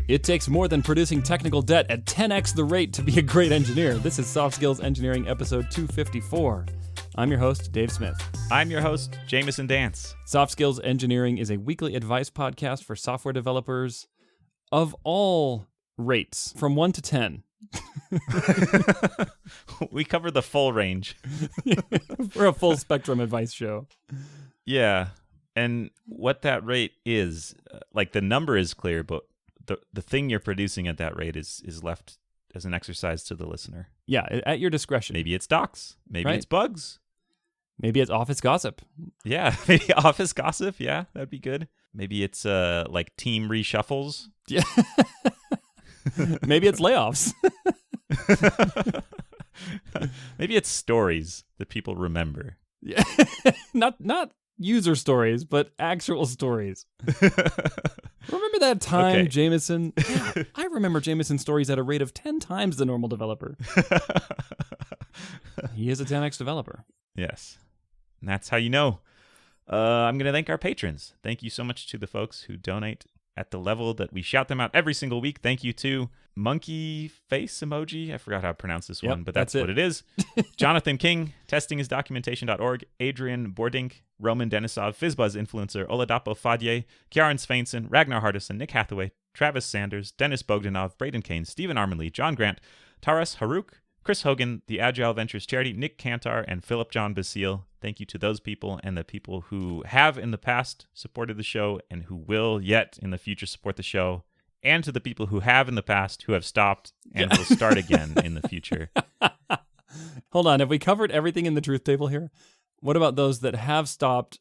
It takes more than producing technical debt at 10x the rate to be a great engineer. This is Soft Skills Engineering episode 254. I'm your host, Dave Smith. I'm your host, Jamison Dance. Soft Skills Engineering is a weekly advice podcast for software developers of all rates, from 1 to 10. We cover the full range. We're a full spectrum advice show. Yeah. And what that rate is, like the number is clear, but the thing you're producing at that rate is left as an exercise to the listener. Yeah, at your discretion. Maybe it's docs. Maybe it's bugs. Maybe it's office gossip. Yeah, maybe office gossip. Yeah, that'd be good. Maybe it's like team reshuffles. Yeah. Maybe it's layoffs. Maybe it's stories that people remember. Yeah. Not user stories, but actual stories. Remember that time, Jamison? Yeah, I remember Jamison stories at a rate of 10 times the normal developer. He is a 10x developer. Yes. And that's how you know. I'm going to thank our patrons. Thank you so much to the folks who donate at the level that we shout them out every single week. Thank you to Monkey Face Emoji. I forgot how to pronounce this one, but that's what it is. Jonathan King, testingisdocumentation.org, Adrian Bordink, Roman Denisov, Fizzbuzz Influencer, Oladapo Fadye, Kjaren Sveinson, Ragnar Hardison, Nick Hathaway, Travis Sanders, Dennis Bogdanov, Braden Kane, Stephen Armanley, John Grant, Taras Haruk, Chris Hogan, the Agile Ventures Charity, Nick Cantar, and Philip John Basile. Thank you to those people and the people who have in the past supported the show and who will yet in the future support the show, and to the people who have in the past who have stopped and will start again in the future. Hold on, have we covered everything in the truth table here? What about those that have stopped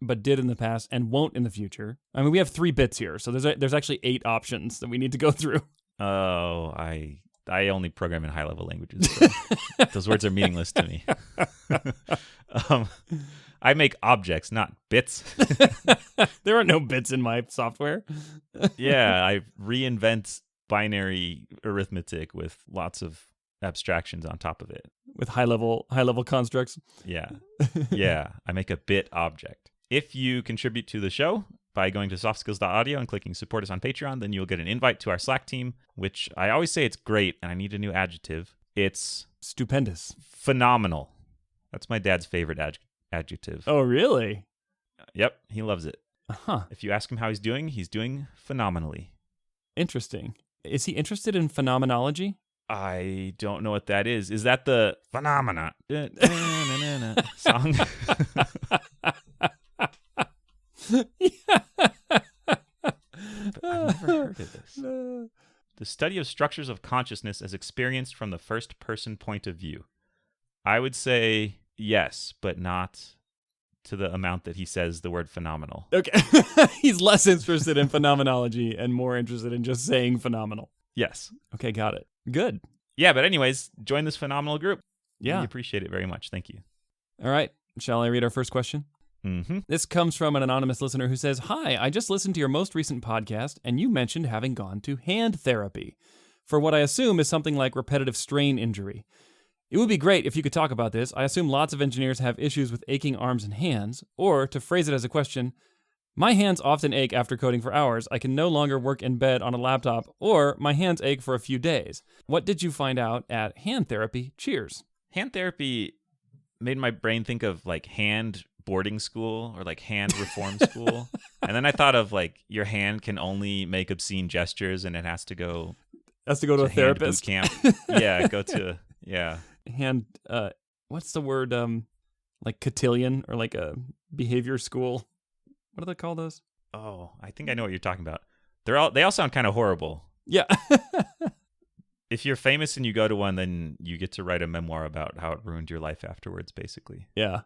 but did in the past and won't in the future? I mean, we have 3 bits here, so there's actually 8 options that we need to go through. Oh, I only program in high-level languages, so those words are meaningless to me. I make objects, not bits. There are no bits in my software. Yeah, I reinvent binary arithmetic with lots of abstractions on top of it. With high-level constructs. Yeah. Yeah, I make a bit object. If you contribute to the show by going to softskills.audio and clicking support us on Patreon, then you'll get an invite to our Slack team, which I always say it's great, and I need a new adjective. It's stupendous. Phenomenal. That's my dad's favorite adjective. Oh, really? Yep, he loves it. Huh. If you ask him how he's doing phenomenally. Interesting. Is he interested in phenomenology? I don't know what that is. Is that the phenomena song? But I've never heard of this. The study of structures of consciousness as experienced from the first-person point of view. I would say yes, but not to the amount that he says the word phenomenal. Okay. He's less interested in phenomenology and more interested in just saying phenomenal. Yes. Okay, got it. Good. Yeah, but anyways, join this phenomenal group. Yeah. We appreciate it very much. Thank you. All right. Shall I read our first question? Mm-hmm. This comes from an anonymous listener who says, "Hi, I just listened to your most recent podcast, and you mentioned having gone to hand therapy for what I assume is something like repetitive strain injury. It would be great if you could talk about this. I assume lots of engineers have issues with aching arms and hands, or to phrase it as a question, my hands often ache after coding for hours. I can no longer work in bed on a laptop, or my hands ache for a few days. What did you find out at hand therapy? Cheers." Hand therapy made my brain think of like hand boarding school or like hand reform school. And then I thought of like your hand can only make obscene gestures and it has to go to a therapist. Boot camp. Yeah, hand, what's the word? Like cotillion or like a behavior school. What do they call those? Oh, I think I know what you're talking about. They all sound kind of horrible. Yeah. If you're famous and you go to one, then you get to write a memoir about how it ruined your life afterwards, basically. Yeah.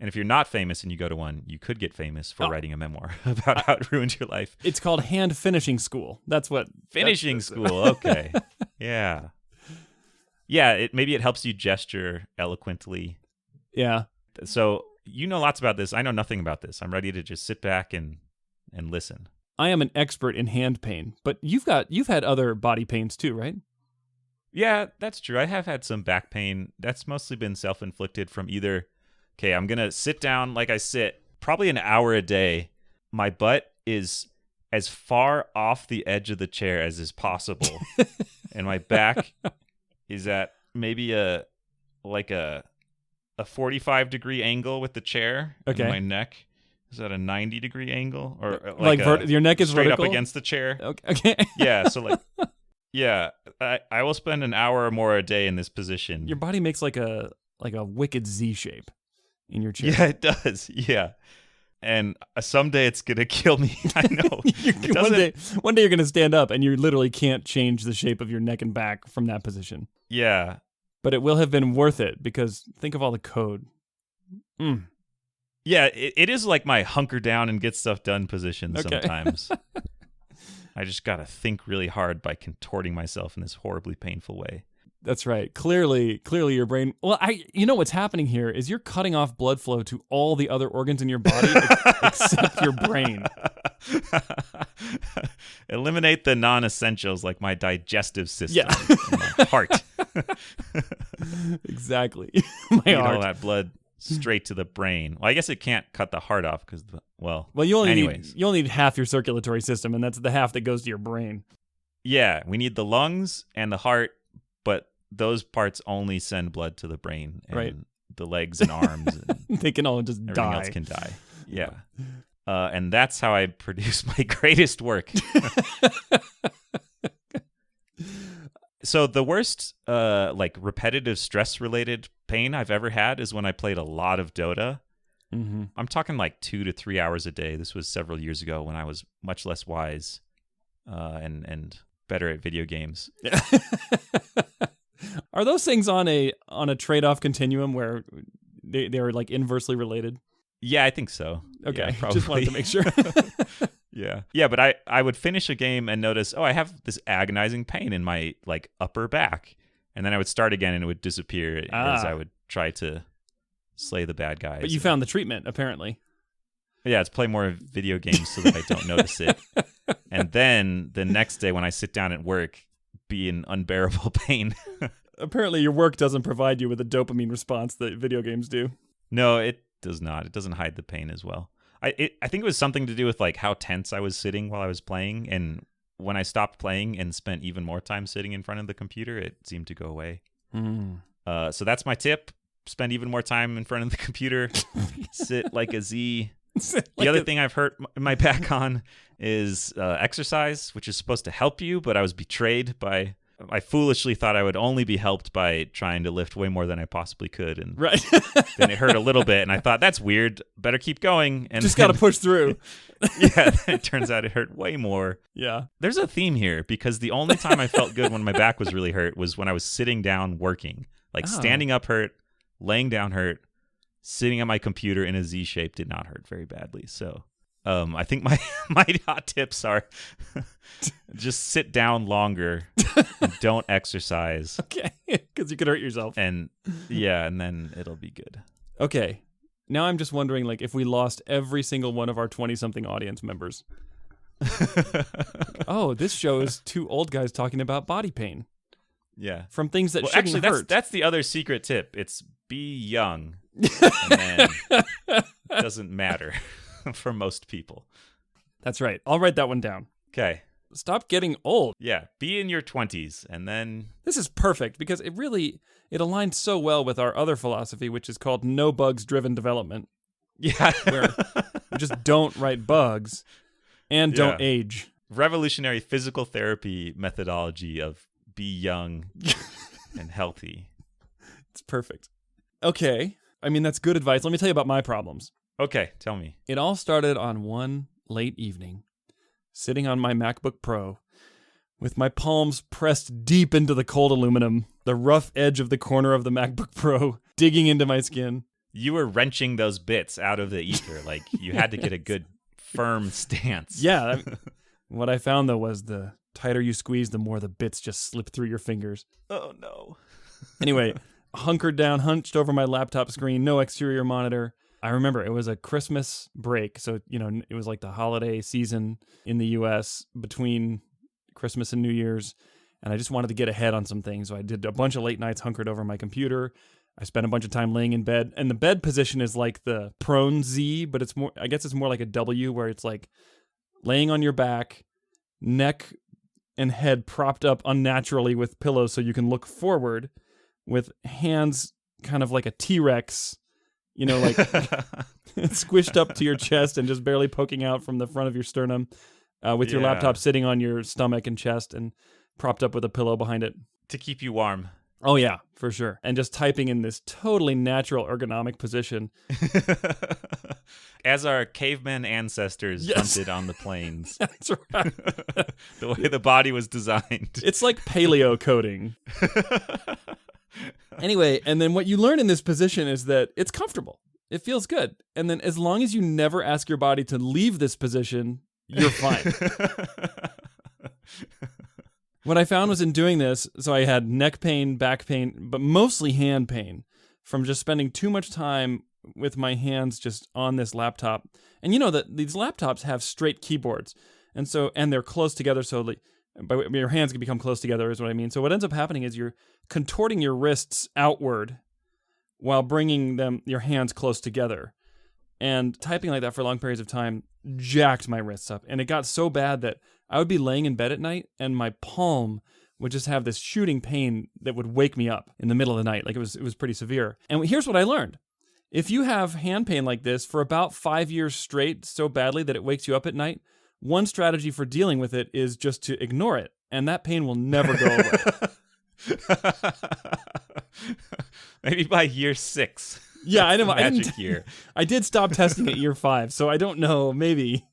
And if you're not famous and you go to one, you could get famous for writing a memoir about how it ruined your life. It's called hand finishing school. That's what... Finishing school, okay. Yeah. Yeah, maybe it helps you gesture eloquently. Yeah. So you know lots about this. I know nothing about this. I'm ready to just sit back and listen. I am an expert in hand pain, but you've had other body pains too, right? Yeah, that's true. I have had some back pain. That's mostly been self-inflicted from either, okay, I'm going to sit down like I sit probably an hour a day. My butt is as far off the edge of the chair as is possible. And my back is at maybe a 45-degree angle with the chair. Okay. And my neck is at a 90-degree angle, or your neck is straight vertical? up against the chair. Okay. Yeah. So like, yeah, I will spend an hour or more a day in this position. Your body makes like a wicked Z shape in your chair. Yeah, it does. Yeah. And someday it's going to kill me. I know. One day you're going to stand up and you literally can't change the shape of your neck and back from that position. Yeah. But it will have been worth it because think of all the code. Yeah, it is like my hunker down and get stuff done position sometimes. I just got to think really hard by contorting myself in this horribly painful way. That's right. Clearly your brain. Well, you know what's happening here is you're cutting off blood flow to all the other organs in your body except your brain. Eliminate the non-essentials like my digestive system Yeah. and my heart. Exactly. Get all that blood straight to the brain. Well, I guess it can't cut the heart off because, you only anyways. need half your circulatory system, and that's the half that goes to your brain. Yeah, we need the lungs and the heart, but those parts only send blood to the brain, and right. the legs and arms. And they can all just everything die. else can die. Yeah. And that's how I produce my greatest work. So the worst repetitive stress-related pain I've ever had is when I played a lot of Dota. Mm-hmm. I'm talking like 2 to 3 hours a day. This was several years ago when I was much less wise and better at video games. Are those things on a trade-off continuum where they're like inversely related? Yeah, I think so. Okay, yeah, probably. Just wanted to make sure. Yeah, but I would finish a game and notice, I have this agonizing pain in my like upper back, and then I would start again and it would disappear as I would try to slay the bad guys. But you found the treatment, apparently. Yeah, it's play more video games so that I don't notice it, and then the next day when I sit down at work, be in unbearable pain. Apparently, your work doesn't provide you with a dopamine response that video games do. No, it does not. It doesn't hide the pain as well. I think it was something to do with like how tense I was sitting while I was playing, and when I stopped playing and spent even more time sitting in front of the computer, it seemed to go away. So that's my tip: spend even more time in front of the computer. Sit like a Z. The other thing I've hurt my back on is exercise, which is supposed to help you, but I was betrayed by. I foolishly thought I would only be helped by trying to lift way more than I possibly could, and right. then it hurt a little bit, and I thought, that's weird, better keep going. And just got to push through. Yeah, it turns out it hurt way more. Yeah. There's a theme here, because the only time I felt good when my back was really hurt was when I was sitting down working. Like standing up hurt, laying down hurt, sitting at my computer in a Z shape did not hurt very badly. So I think my hot tips are just sit down longer and don't exercise. Okay, because you could hurt yourself. And then it'll be good. Okay, now I'm just wondering, like, if we lost every single one of our 20-something audience members. This show is two old guys talking about body pain. Yeah, from things that shouldn't hurt. That's the other secret tip. It's be young, and then it doesn't matter. For most people. That's right. I'll write that one down. Okay. Stop getting old. Yeah. Be in your 20s and then... This is perfect because it aligns so well with our other philosophy, which is called no bugs driven development. Yeah. Where we just don't write bugs and don't age. Revolutionary physical therapy methodology of be young and healthy. It's perfect. Okay. I mean, that's good advice. Let me tell you about my problems. Okay, tell me. It all started on one late evening, sitting on my MacBook Pro, with my palms pressed deep into the cold aluminum, the rough edge of the corner of the MacBook Pro digging into my skin. You were wrenching those bits out of the ether, like you had to get a good firm stance. Yeah. What I found, though, was the tighter you squeeze, the more the bits just slip through your fingers. Oh, no. Anyway, hunkered down, hunched over my laptop screen, no exterior monitor. I remember it was a Christmas break, so, it was like the holiday season in the U.S. between Christmas and New Year's, and I just wanted to get ahead on some things, so I did a bunch of late nights hunkered over my computer. I spent a bunch of time laying in bed, and the bed position is like the prone Z, but I guess it's more like a W, where it's like laying on your back, neck and head propped up unnaturally with pillows so you can look forward, with hands kind of like a T-Rex, like squished up to your chest and just barely poking out from the front of your sternum, with your laptop sitting on your stomach and chest and propped up with a pillow behind it. To keep you warm. Oh, yeah, for sure. And just typing in this totally natural ergonomic position. As our caveman ancestors hunted on the plains. That's right. The way the body was designed. It's like paleo coding. Anyway, and then what you learn in this position is that it's comfortable. It feels good. And then as long as you never ask your body to leave this position, you're fine. What I found was in doing this, so I had neck pain, back pain, but mostly hand pain from just spending too much time with my hands just on this laptop. And that these laptops have straight keyboards. And they're close together, so your hands can become close together is what I mean. So what ends up happening is you're contorting your wrists outward while bringing your hands close together. And typing like that for long periods of time jacked my wrists up. And it got so bad that I would be laying in bed at night and my palm would just have this shooting pain that would wake me up in the middle of the night. Like it was pretty severe. And here's what I learned. If you have hand pain like this for about 5 years straight so badly that it wakes you up at night, one strategy for dealing with it is just to ignore it. And that pain will never go away. Maybe by year 6. Yeah, I know. Magic year. I did stop testing at year 5, so I don't know. Maybe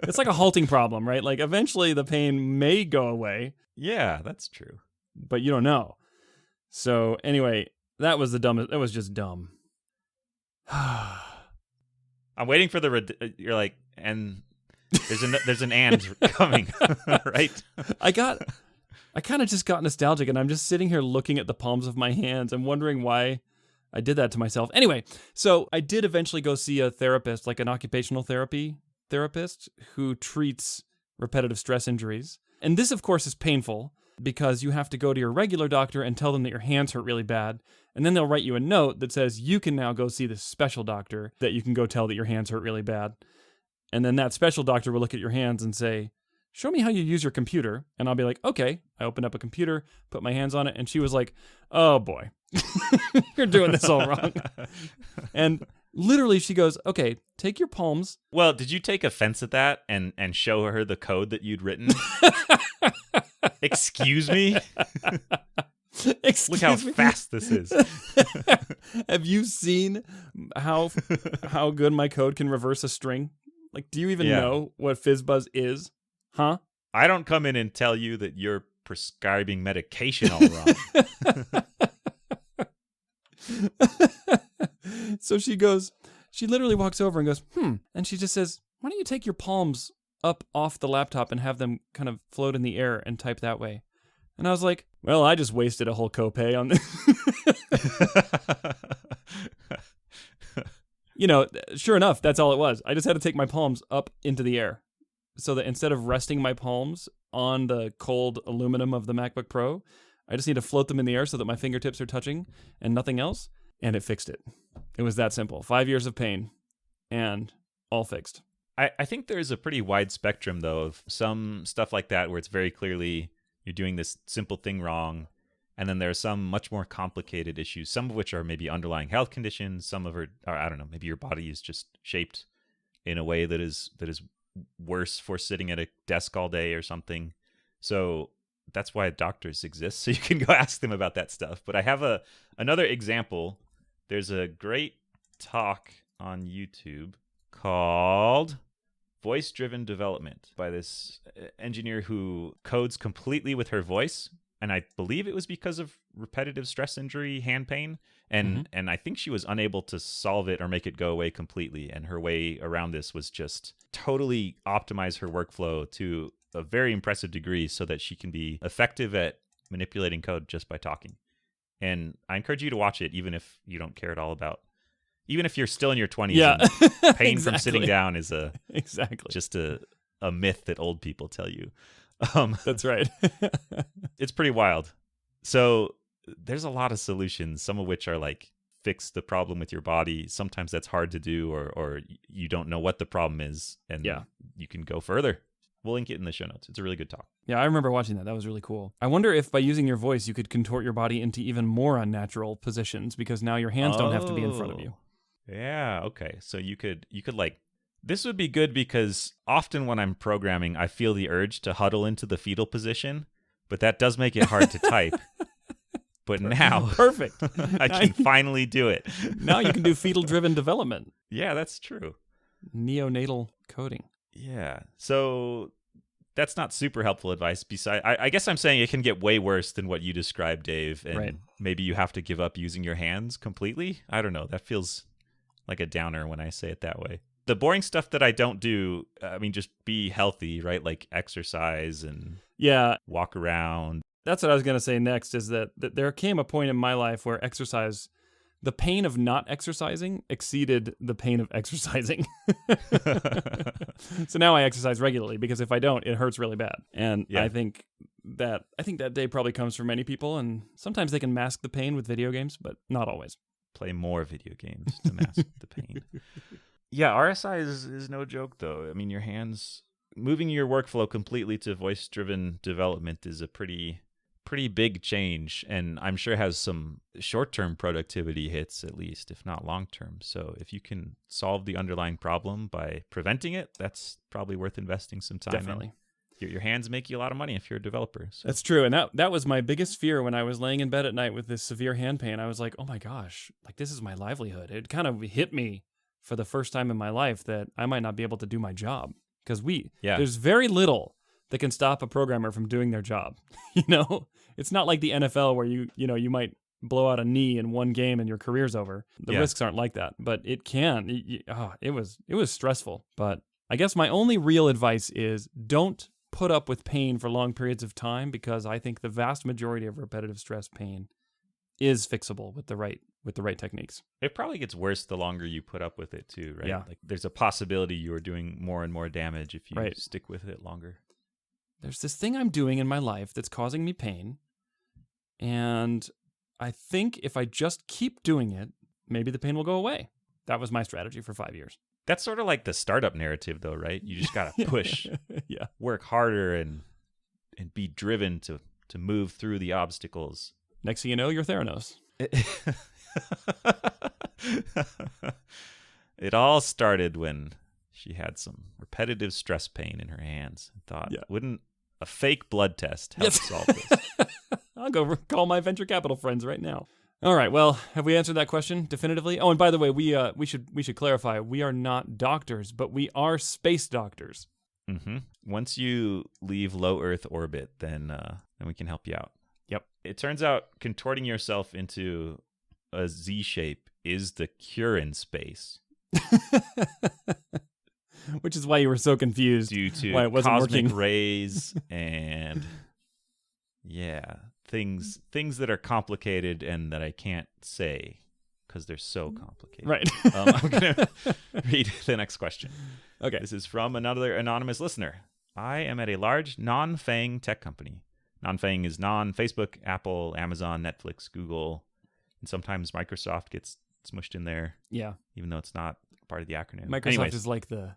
it's like a halting problem, right? Like eventually the pain may go away. Yeah, that's true. But you don't know. So anyway, that was the dumbest. That was just dumb. I'm waiting for you're like, and there's an and coming, right? I kind of just got nostalgic, and I'm just sitting here looking at the palms of my hands and wondering why I did that to myself. Anyway, so I did eventually go see a therapist, like an occupational therapy therapist who treats repetitive stress injuries. And this, of course, is painful because you have to go to your regular doctor and tell them that your hands hurt really bad. And then they'll write you a note that says you can now go see this special doctor that you can go tell that your hands hurt really bad. And then that special doctor will look at your hands and say, show me how you use your computer. And I'll be like, okay. I opened up a computer, put my hands on it, and she was like, oh boy, you're doing this all wrong. And literally she goes, okay, take your palms. Well, did you take offense at that and show her the code that you'd written? Excuse me? Look how fast this is. Have you seen how good my code can reverse a string? Like, do you even know what FizzBuzz is? Huh? I don't come in and tell you that you're prescribing medication all wrong. So she literally walks over and goes, and she just says, why don't you take your palms up off the laptop and have them kind of float in the air and type that way? And I was like, well, I just wasted a whole copay on this. Sure enough, that's all it was. I just had to take my palms up into the air so that instead of resting my palms on the cold aluminum of the MacBook Pro, I just need to float them in the air so that my fingertips are touching and nothing else. And it fixed it. It was that simple. 5 years of pain and all fixed. I think there's a pretty wide spectrum, though, of some stuff like that where it's very clearly you're doing this simple thing wrong. And then there are some much more complicated issues, some of which are maybe underlying health conditions. Some of it are, I don't know, maybe your body is just shaped in a way that is worse for sitting at a desk all day or something. So that's why doctors exist. So you can go ask them about that stuff. But I have another example. There's a great talk on YouTube called Voice-Driven Development by this engineer who codes completely with her voice. And I believe it was because of repetitive stress injury, hand pain. And I think she was unable to solve it or make it go away completely. And her way around this was just totally optimize her workflow to a very impressive degree so that she can be effective at manipulating code just by talking. And I encourage you to watch it, even if you don't care at all about, even if you're still in your 20s. Yeah, and pain from sitting down is just a myth that old people tell you. That's right. It's pretty wild. So there's a lot of solutions, some of which are like fix the problem with your body. Sometimes that's hard to do, or you don't know what the problem is, and you can go further. We'll link it in the show notes. It's a really good talk. Yeah, I remember watching that. That was really cool. I wonder if by using your voice, you could contort your body into even more unnatural positions because now your hands don't have to be in front of you. Yeah, okay. So you could like, this would be good because often when I'm programming, I feel the urge to huddle into the fetal position, but that does make it hard to type. But now, perfect. I can finally do it. Now you can do fetal-driven development. Yeah, that's true. Neonatal coding. Yeah. So that's not super helpful advice. Besides, I guess I'm saying it can get way worse than what you described, Dave. And right. Maybe you have to give up using your hands completely. I don't know. That feels like a downer when I say it that way. The boring stuff that I don't do, I mean, just be healthy, right? Like exercise and walk around. That's what I was going to say next, is that there came a point in my life where exercise, the pain of not exercising exceeded the pain of exercising. So now I exercise regularly because if I don't, it hurts really bad. And I think that day probably comes for many people, and sometimes they can mask the pain with video games, but not always. Play more video games to mask the pain. Yeah, RSI is no joke, though. I mean, your hands, moving your workflow completely to voice-driven development is a pretty big change, and I'm sure has some short-term productivity hits, at least, if not long-term. So if you can solve the underlying problem by preventing it, that's probably worth investing some time Definitely. in. Your hands make you a lot of money if you're a developer. So. That's true, and that was my biggest fear when I was laying in bed at night with this severe hand pain. I was like, oh my gosh, like this is my livelihood. It kind of hit me for the first time in my life that I might not be able to do my job, because there's very little that can stop a programmer from doing their job. It's not like the NFL where you might blow out a knee in one game and your career's over. The risks aren't like that, but it can. It was stressful. But I guess my only real advice is don't put up with pain for long periods of time, because I think the vast majority of repetitive stress pain is fixable with the right techniques. It probably gets worse the longer you put up with it too, right? Yeah. Like there's a possibility you are doing more and more damage if you stick with it longer. There's this thing I'm doing in my life that's causing me pain, and I think if I just keep doing it, maybe the pain will go away. That was my strategy for 5 years. That's sort of like the startup narrative, though, right? You just got to push, work harder, and be driven to move through the obstacles. Next thing you know, you're Theranos. It all started when she had some repetitive stress pain in her hands and thought, wouldn't a fake blood test help solve this? I'll go call my venture capital friends right now. All right, well, have we answered that question definitively? Oh, and by the way, we should clarify, we are not doctors, but we are space doctors. Mm-hmm. Once you leave low Earth orbit, then we can help you out. Yep. It turns out contorting yourself into a Z shape is the cure in space. Which is why you were so confused. Due to why it wasn't cosmic working. rays and things that are complicated and that I can't say because they're so complicated. Right. I'm going to read the next question. Okay. This is from another anonymous listener. I am at a large non-FAANG tech company. Non-FAANG is non-Facebook, Apple, Amazon, Netflix, Google, and sometimes Microsoft gets smushed in there. Yeah. Even though it's not part of the acronym. Microsoft is like the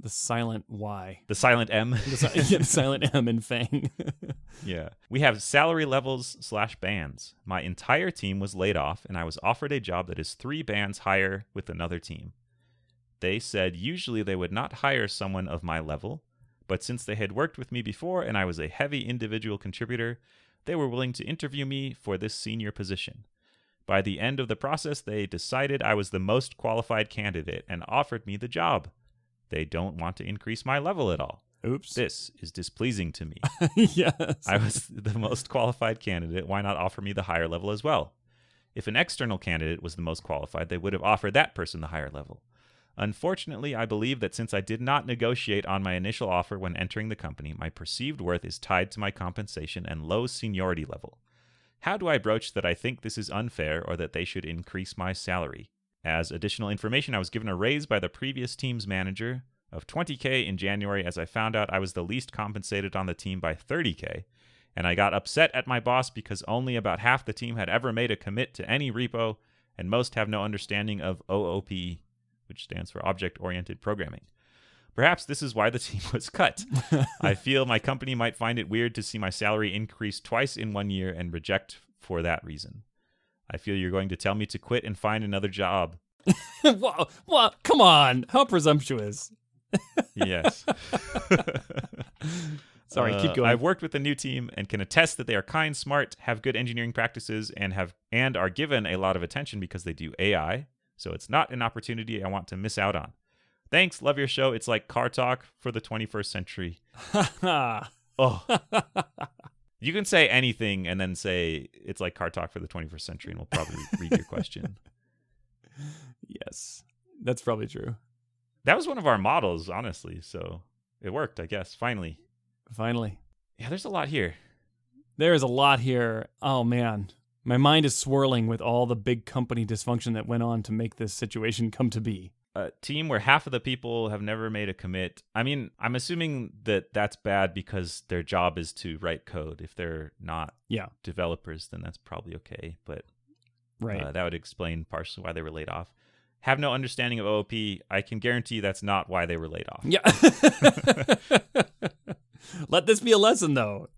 silent Y. The silent M. The silent M in FAANG. Yeah. We have salary levels / bands. My entire team was laid off, and I was offered a job that is 3 bands higher with another team. They said usually they would not hire someone of my level, but since they had worked with me before and I was a heavy individual contributor, they were willing to interview me for this senior position. By the end of the process, they decided I was the most qualified candidate and offered me the job. They don't want to increase my level at all. Oops. This is displeasing to me. Yes. I was the most qualified candidate. Why not offer me the higher level as well? If an external candidate was the most qualified, they would have offered that person the higher level. Unfortunately, I believe that since I did not negotiate on my initial offer when entering the company, my perceived worth is tied to my compensation and low seniority level. How do I broach that I think this is unfair or that they should increase my salary? As additional information, I was given a raise by the previous team's manager of $20K in January as I found out I was the least compensated on the team by $30K, and I got upset at my boss because only about half the team had ever made a commit to any repo, and most have no understanding of OOP, which stands for Object-Oriented Programming. Perhaps this is why the team was cut. I feel my company might find it weird to see my salary increase twice in 1 year and reject for that reason. I feel you're going to tell me to quit and find another job. What? Come on. How presumptuous. Yes. Sorry, keep going. I've worked with the new team and can attest that they are kind, smart, have good engineering practices, and are given a lot of attention because they do AI. So it's not an opportunity I want to miss out on. Thanks. Love your show. It's like car talk for the 21st century. Oh. You can say anything and then say it's like car talk for the 21st century, and we'll probably read your question. Yes, that's probably true. That was one of our models, honestly. So it worked, I guess. Finally. Yeah, there's a lot here. There is a lot here. Oh, man. My mind is swirling with all the big company dysfunction that went on to make this situation come to be. A team where half of the people have never made a commit. I mean, I'm assuming that that's bad because their job is to write code. If they're not developers, then that's probably okay. But that would explain partially why they were laid off. Have no understanding of OOP. I can guarantee that's not why they were laid off. Yeah. Let this be a lesson, though,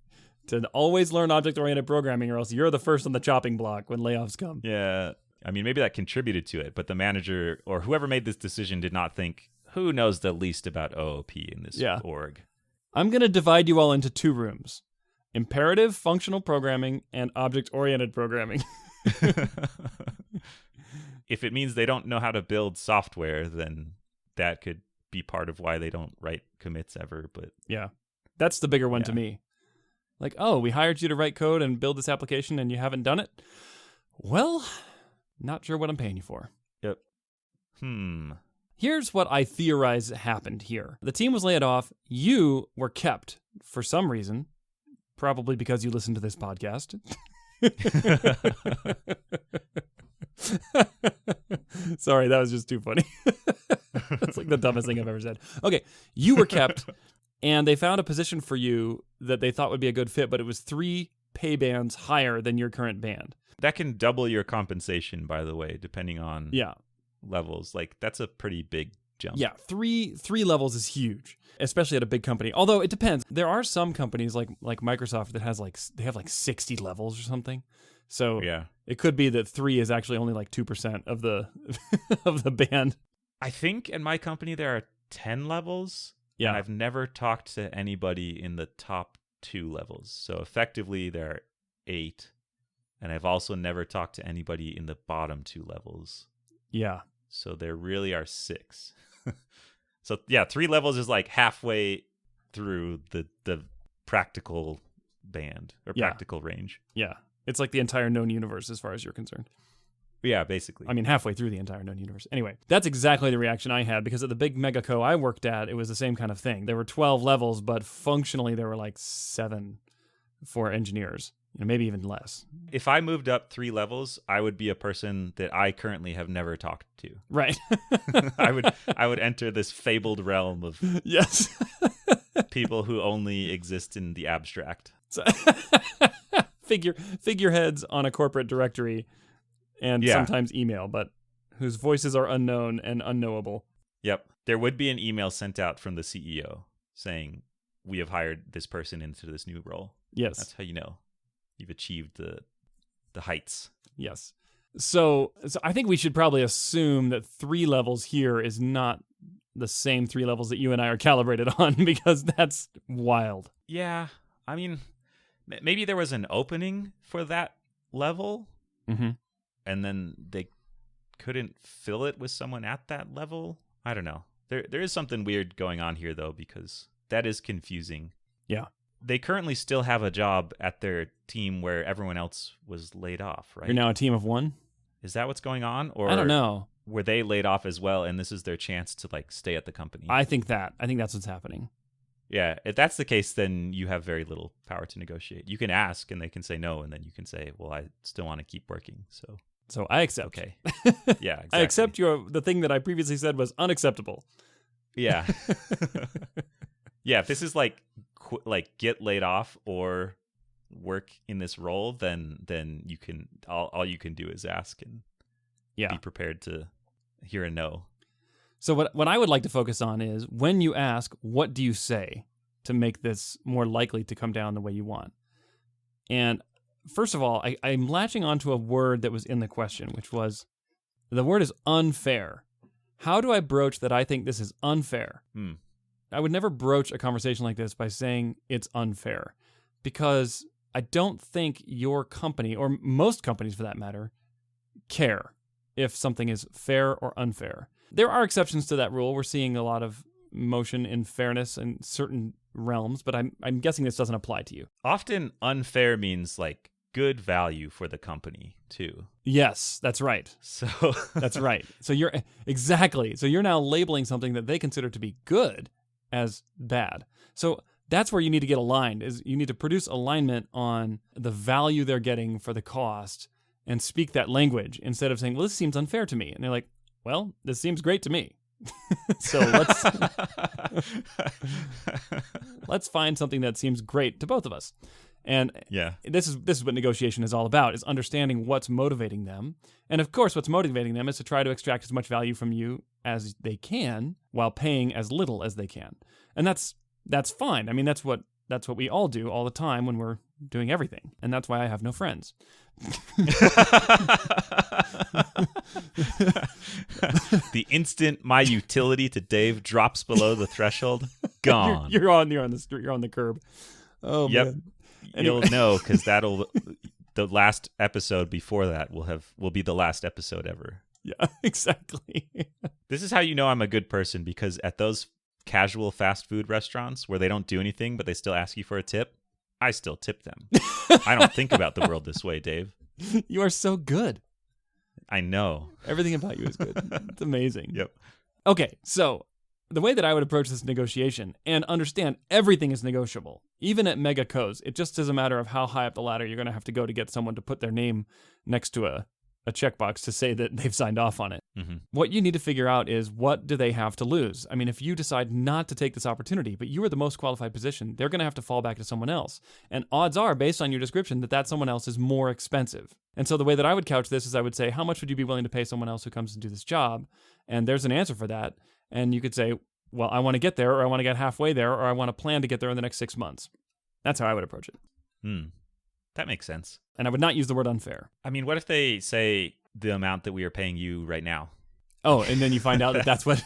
to always learn object-oriented programming, or else you're the first on the chopping block when layoffs come. Yeah. I mean, maybe that contributed to it, but the manager or whoever made this decision did not think, who knows the least about OOP in this org? I'm going to divide you all into 2 rooms. Imperative functional programming and object-oriented programming. If it means they don't know how to build software, then that could be part of why they don't write commits ever. But yeah, that's the bigger one to me. Like, oh, we hired you to write code and build this application and you haven't done it? Well, not sure what I'm paying you for. Yep. Here's what I theorize happened here. The team was laid off. You were kept for some reason, probably because you listened to this podcast. Sorry, that was just too funny. That's like the dumbest thing I've ever said. Okay, you were kept, and they found a position for you that they thought would be a good fit, but it was 3 pay bands higher than your current band. That can double your compensation, by the way, depending on levels. Like, that's a pretty big jump. Yeah, three levels is huge, especially at a big company. Although it depends. There are some companies like Microsoft that they have like 60 levels or something. So it could be that 3 is actually only like 2% of the of the band. I think in my company there are 10 levels. Yeah. And I've never talked to anybody in the top 2 levels. So effectively there are 8. And I've also never talked to anybody in the bottom 2 levels. Yeah. So there really are 6. So yeah, 3 levels is like halfway through the practical band or practical range. Yeah. It's like the entire known universe as far as you're concerned. Yeah, basically. I mean, halfway through the entire known universe. Anyway, that's exactly the reaction I had, because at the big mega co I worked at, it was the same kind of thing. There were 12 levels, but functionally there were like 7 for engineers. Maybe even less. If I moved up 3 levels, I would be a person that I currently have never talked to. Right. I would enter this fabled realm of people who only exist in the abstract. So figureheads on a corporate directory and sometimes email, but whose voices are unknown and unknowable. Yep. There would be an email sent out from the CEO saying, we have hired this person into this new role. Yes. That's how you know you've achieved the heights. Yes. So I think we should probably assume that 3 levels here is not the same 3 levels that you and I are calibrated on, because that's wild. Yeah. I mean, maybe there was an opening for that level, and then they couldn't fill it with someone at that level. I don't know. There is something weird going on here, though, because that is confusing. Yeah. They currently still have a job at their team where everyone else was laid off, right? You're now a team of 1? Is that what's going on? Or I don't know. Were they laid off as well, and this is their chance to like stay at the company? I think that's what's happening. Yeah, if that's the case, then you have very little power to negotiate. You can ask, and they can say no, and then you can say, well, I still want to keep working, So I accept. Okay. Yeah, exactly. I accept the thing that I previously said was unacceptable. Yeah. Yeah, if this is like get laid off or work in this role, then you can all you can do is ask and be prepared to hear a no. So what I would like to focus on is when you ask, what do you say to make this more likely to come down the way you want? And first of all, I'm latching onto a word that was in the question, which was, the word is unfair. How do I broach that I think this is unfair? I would never broach a conversation like this by saying it's unfair, because I don't think your company, or most companies for that matter, care if something is fair or unfair. There are exceptions to that rule. We're seeing a lot of motion in fairness in certain realms, but I'm guessing this doesn't apply to you. Often unfair means like good value for the company too. Yes, that's right. So That's right. So you're now labeling something that they consider to be good as bad. So that's where you need to get aligned, is you need to produce alignment on the value they're getting for the cost and speak that language instead of saying, well, this seems unfair to me. And they're like, well, this seems great to me. So let's find something that seems great to both of us. And this is what negotiation is all about, is understanding what's motivating them. And of course, what's motivating them is to try to extract as much value from you as they can while paying as little as they can. And that's fine. I mean, that's what we all do all the time when we're doing everything. And that's why I have no friends. The instant my utility to Dave drops below the threshold, gone. You're on the street. You're on the curb. Oh, yep. Man. You'll know, because the last episode before that will be the last episode ever. Yeah, exactly. This is how you know I'm a good person, because at those casual fast food restaurants where they don't do anything but they still ask you for a tip, I still tip them. I don't think about the world this way, Dave. You are so good. I know. Everything about you is good. It's amazing. Yep. Okay, so the way that I would approach this negotiation, and understand everything is negotiable, even at mega co's, it just is a matter of how high up the ladder you're going to have to go to get someone to put their name next to a checkbox to say that they've signed off on it. Mm-hmm. What you need to figure out is, what do they have to lose? I mean, if you decide not to take this opportunity, but you are the most qualified position, they're going to have to fall back to someone else. And odds are, based on your description, that someone else is more expensive. And so the way that I would couch this is I would say, how much would you be willing to pay someone else who comes to do this job? And there's an answer for that. And you could say, well, I want to get there, or I want to get halfway there, or I want to plan to get there in the next 6 months. That's how I would approach it. That makes sense. And I would not use the word unfair. I mean, what if they say the amount that we are paying you right now? Oh, and then you find out that that's what...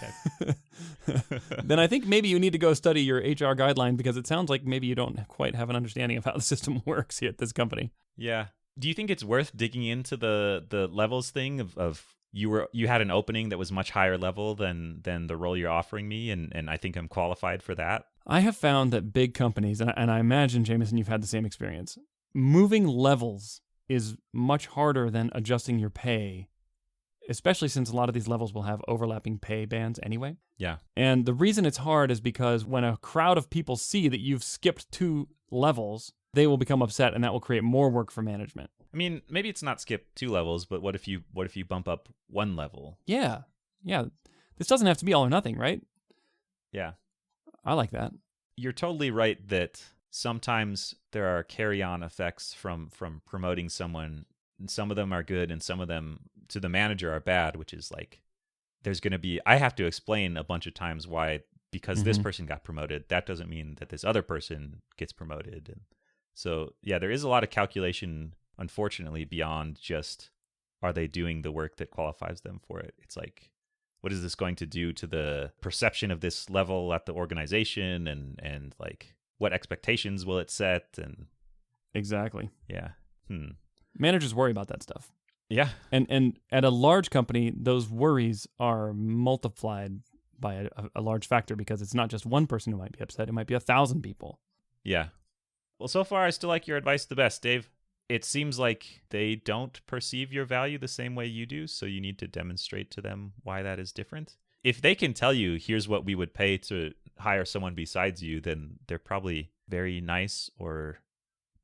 Then I think maybe you need to go study your HR guideline, because it sounds like maybe you don't quite have an understanding of how the system works here at this company. Yeah. Do you think it's worth digging into the levels thing of you had an opening that was much higher level than the role you're offering me, and I think I'm qualified for that? I have found that big companies, and I imagine, Jamison, you've had the same experience, moving levels is much harder than adjusting your pay, especially since a lot of these levels will have overlapping pay bands anyway. Yeah. And the reason it's hard is because when a crowd of people see that you've skipped 2 levels, they will become upset, and that will create more work for management. I mean, maybe it's not skip 2 levels, but what if you bump up 1 level? Yeah. This doesn't have to be all or nothing, right? Yeah. I like that. You're totally right that sometimes there are carry-on effects from promoting someone. And some of them are good, and some of them to the manager are bad, which is like, there's going to be, I have to explain a bunch of times why, because this person got promoted, that doesn't mean that this other person gets promoted. And so, yeah, there is a lot of calculation, unfortunately, beyond just, are they doing the work that qualifies them for it? It's like, what is this going to do to the perception of this level at the organization, and like, what expectations will it set? And exactly. Yeah. Managers worry about that stuff. Yeah. And at a large company, those worries are multiplied by a large factor, because it's not just one person who might be upset. It might be 1,000 people. Yeah. Well, so far, I still like your advice the best, Dave. It seems like they don't perceive your value the same way you do, so you need to demonstrate to them why that is different. If they can tell you, here's what we would pay to hire someone besides you, then they're probably very nice, or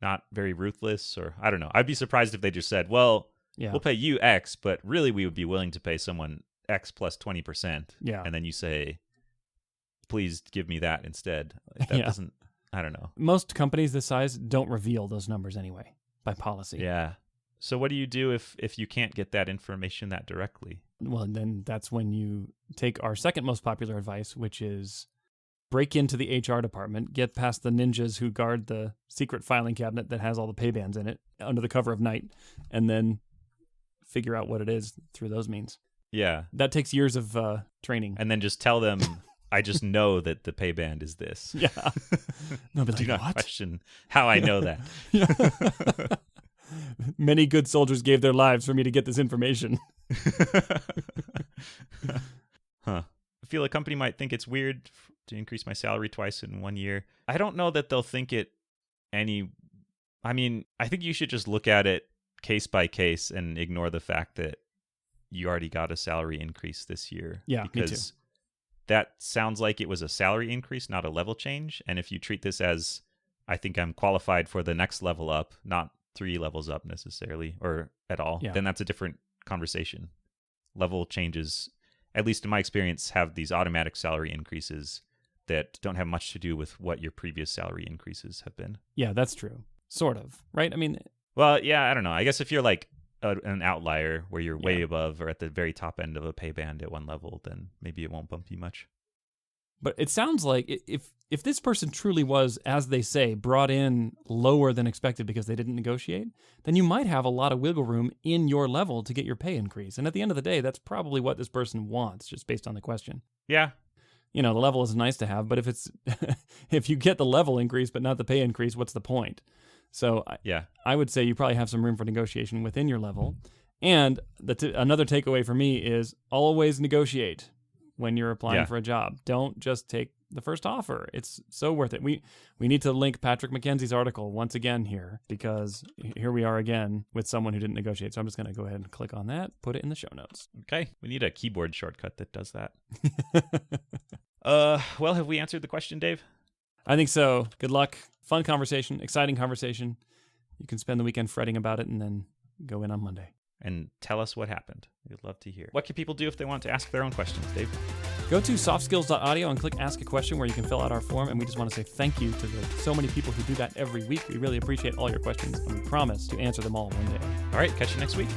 not very ruthless, or I don't know. I'd be surprised if they just said, well, we'll pay you X, but really we would be willing to pay someone X plus 20%. Yeah. And then you say, please give me that instead. That doesn't, I don't know. Most companies this size don't reveal those numbers anyway, by policy. Yeah. So what do you do if you can't get that information that directly? Well, and then that's when you take our second most popular advice, which is break into the HR department, get past the ninjas who guard the secret filing cabinet that has all the pay bands in it under the cover of night, and then figure out what it is through those means. Yeah. That takes years of training. And then just tell them, I just know that the pay band is this. Yeah. No, but Do like, not what? question how I know that. Yeah. Many good soldiers gave their lives for me to get this information. Huh. I feel a company might think it's weird to increase my salary twice in 1 year. I don't know that they'll think it I mean, I think you should just look at it case by case and ignore the fact that you already got a salary increase this year. Yeah, because me too. That sounds like it was a salary increase, not a level change. And if you treat this as, I think I'm qualified for the next level up, not 3 levels up necessarily or at all, then that's a different conversation. Level changes, at least in my experience, have these automatic salary increases that don't have much to do with what your previous salary increases have been. Yeah, that's true. Sort of, right? I mean, well, yeah, I don't know. I guess if you're like an outlier where you're way above or at the very top end of a pay band at one level, then maybe it won't bump you much. But it sounds like if this person truly was, as they say, brought in lower than expected because they didn't negotiate, then you might have a lot of wiggle room in your level to get your pay increase. And at the end of the day, that's probably what this person wants, just based on the question. Yeah. You know, the level is nice to have, but if you get the level increase but not the pay increase, what's the point? So I would say you probably have some room for negotiation within your level. And another takeaway for me is always negotiate when you're applying for a job. Don't just take the first offer. It's so worth it. We need to link Patrick McKenzie's article once again here, because here we are again with someone who didn't negotiate. So I'm just going to go ahead and click on that, put it in the show notes. Okay. We need a keyboard shortcut that does that. Well, have we answered the question, Dave? I think so. Good luck. Fun conversation, exciting conversation. You can spend the weekend fretting about it and then go in on Monday. And tell us what happened. We'd love to hear. What can people do if they want to ask their own questions, Dave? Go to softskills.audio and click Ask a Question, where you can fill out our form. And we just want to say thank you to so many people who do that every week. We really appreciate all your questions, and we promise to answer them all one day. All right, catch you next week.